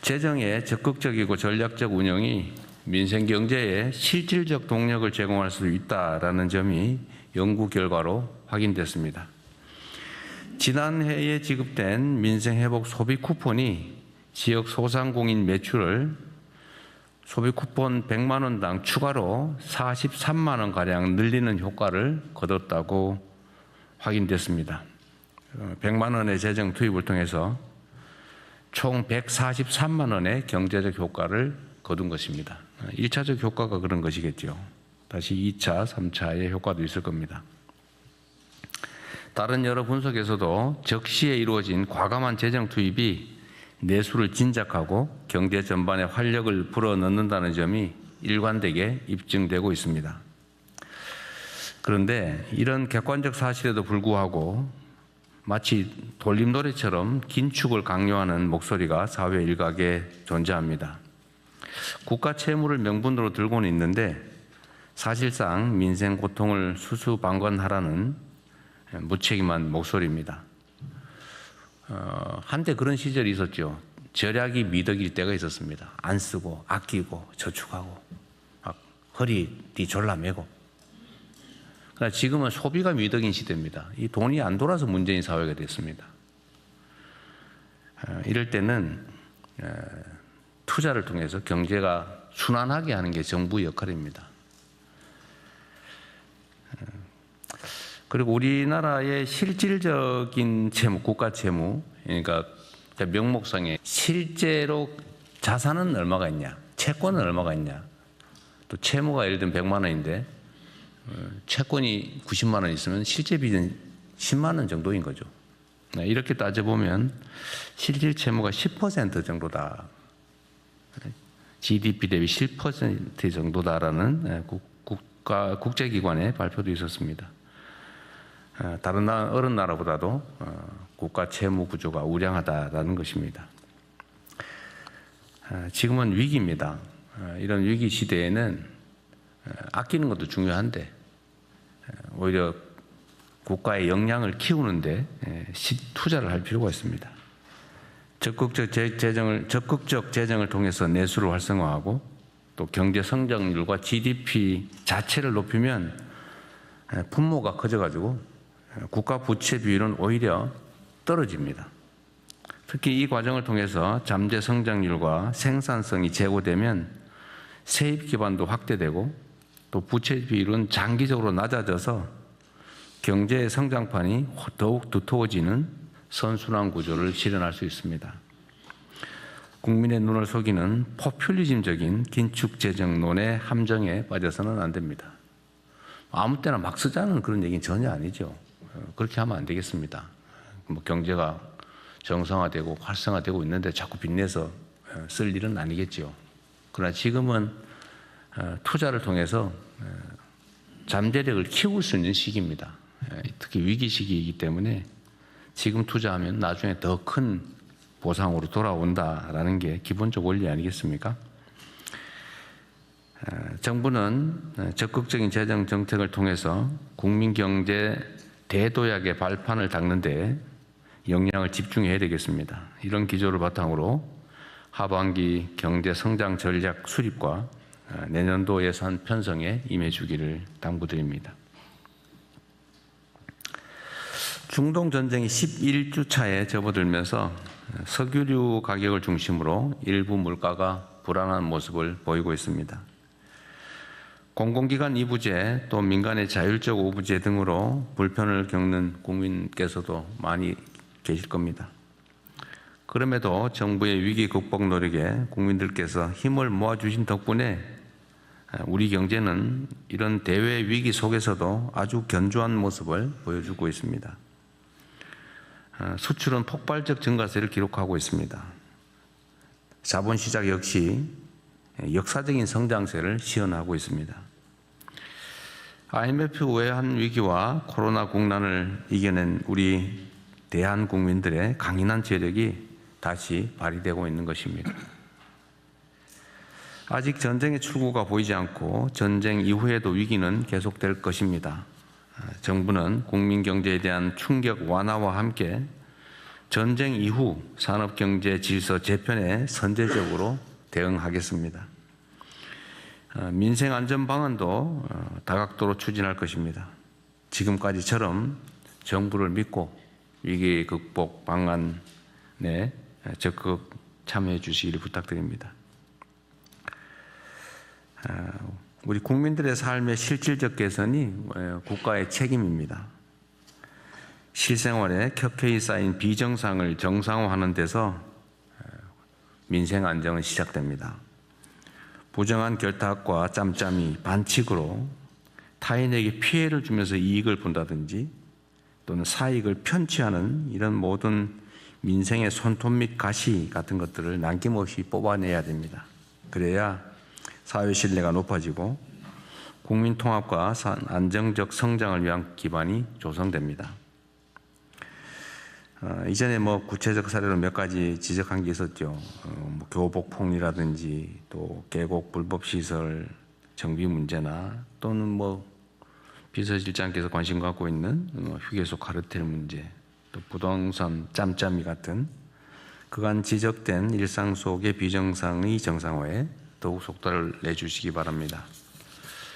재정의 적극적이고 전략적 운영이 민생 경제에 실질적 동력을 제공할 수 있다라는 점이 연구 결과로 확인됐습니다. 지난해에 지급된 민생회복 소비 쿠폰이 지역 소상공인 매출을 소비 쿠폰 100만 원당 추가로 43만 원가량 늘리는 효과를 거뒀다고 확인됐습니다. 100만 원의 재정 투입을 통해서 총 143만 원의 경제적 효과를 거둔 것입니다. 1차적 효과가 그런 것이겠죠. 다시 2차, 3차의 효과도 있을 겁니다. 다른 여러 분석에서도 적시에 이루어진 과감한 재정 투입이 내수를 진작하고 경제 전반에 활력을 불어넣는다는 점이 일관되게 입증되고 있습니다. 그런데 이런 객관적 사실에도 불구하고 마치 돌림노래처럼 긴축을 강요하는 목소리가 사회 일각에 존재합니다. 국가 채무를 명분으로 들고는 있는데 사실상 민생 고통을 수수방관하라는 무책임한 목소리입니다. 한때 그런 시절이 있었죠. 절약이 미덕일 때가 있었습니다. 안 쓰고 아끼고 저축하고 막 허리띠 졸라매고. 그러나 지금은 소비가 미덕인 시대입니다. 이 돈이 안 돌아서 문제인 사회가 됐습니다. 이럴 때는 투자를 통해서 경제가 순환하게 하는 게 정부의 역할입니다. 그리고 우리나라의 실질적인 채무, 국가 채무, 그러니까 명목상에 실제로 자산은 얼마가 있냐, 채권은 얼마가 있냐, 또 채무가 예를 들면 100만 원인데 채권이 90만 원 있으면 실제 빚은 10만 원 정도인 거죠. 이렇게 따져보면 실질 채무가 10% 정도다. GDP 대비 10% 정도다라는 국제기관의 발표도 있었습니다. 다른 어느 나라보다도 국가 채무 구조가 우량하다라는 것입니다. 지금은 위기입니다. 이런 위기 시대에는 아끼는 것도 중요한데 오히려 국가의 역량을 키우는데 투자를 할 필요가 있습니다. 적극적 재정을 통해서 내수를 활성화하고 또 경제 성장률과 GDP 자체를 높이면 분모가 커져가지고 국가 부채 비율은 오히려 떨어집니다. 특히 이 과정을 통해서 잠재 성장률과 생산성이 제고되면 세입 기반도 확대되고 또 부채 비율은 장기적으로 낮아져서 경제의 성장판이 더욱 두터워지는 선순환 구조를 실현할 수 있습니다. 국민의 눈을 속이는 포퓰리즘적인 긴축 재정론의 함정에 빠져서는 안 됩니다. 아무 때나 막 쓰자는 그런 얘기는 전혀 아니죠. 그렇게 하면 안 되겠습니다. 뭐 경제가 정상화되고 활성화되고 있는데 자꾸 빚내서 쓸 일은 아니겠죠. 그러나 지금은 투자를 통해서 잠재력을 키울 수 있는 시기입니다. 특히 위기 시기이기 때문에 지금 투자하면 나중에 더 큰 보상으로 돌아온다라는 게 기본적 원리 아니겠습니까? 정부는 적극적인 재정 정책을 통해서 국민 경제 대도약의 발판을 닦는 데 역량을 집중해야 되겠습니다. 이런 기조를 바탕으로 하반기 경제 성장 전략 수립과 내년도 예산 편성에 임해주기를 당부드립니다. 중동 전쟁이 11주 차에 접어들면서 석유류 가격을 중심으로 일부 물가가 불안한 모습을 보이고 있습니다. 공공기관 이부제 또 민간의 자율적 오부제 등으로 불편을 겪는 국민께서도 많이 계실 겁니다. 그럼에도 정부의 위기 극복 노력에 국민들께서 힘을 모아주신 덕분에 우리 경제는 이런 대외 위기 속에서도 아주 견조한 모습을 보여주고 있습니다. 수출은 폭발적 증가세를 기록하고 있습니다. 자본시장 역시 역사적인 성장세를 시현하고 있습니다. IMF 외환 위기와 코로나 국난을 이겨낸 우리 대한국민들의 강인한 재력이 다시 발휘되고 있는 것입니다. 아직 전쟁의 출구가 보이지 않고 전쟁 이후에도 위기는 계속될 것입니다. 정부는 국민 경제에 대한 충격 완화와 함께 전쟁 이후 산업경제 질서 재편에 선제적으로 대응하겠습니다. 민생안전 방안도 다각도로 추진할 것입니다. 지금까지처럼 정부를 믿고 위기 극복 방안에 적극 참여해 주시기를 부탁드립니다. 우리 국민들의 삶의 실질적 개선이 국가의 책임입니다. 실생활에 켜켜이 쌓인 비정상을 정상화하는 데서 민생 안정은 시작됩니다. 부정한 결탁과 짬짬이 반칙으로 타인에게 피해를 주면서 이익을 본다든지 또는 사익을 편취하는 이런 모든 민생의 손톱 및 가시 같은 것들을 남김없이 뽑아내야 됩니다. 그래야 사회 신뢰가 높아지고 국민 통합과 안정적 성장을 위한 기반이 조성됩니다. 이전에 구체적 사례로 몇 가지 지적한 게 있었죠. 교복폭리라든지 또 계곡 불법 시설 정비 문제나 또는 비서실장께서 관심 갖고 있는 휴게소 카르텔 문제, 또 부동산 짬짬이 같은 그간 지적된 일상 속의 비정상의 정상화에 더욱 속도를 내주시기 바랍니다.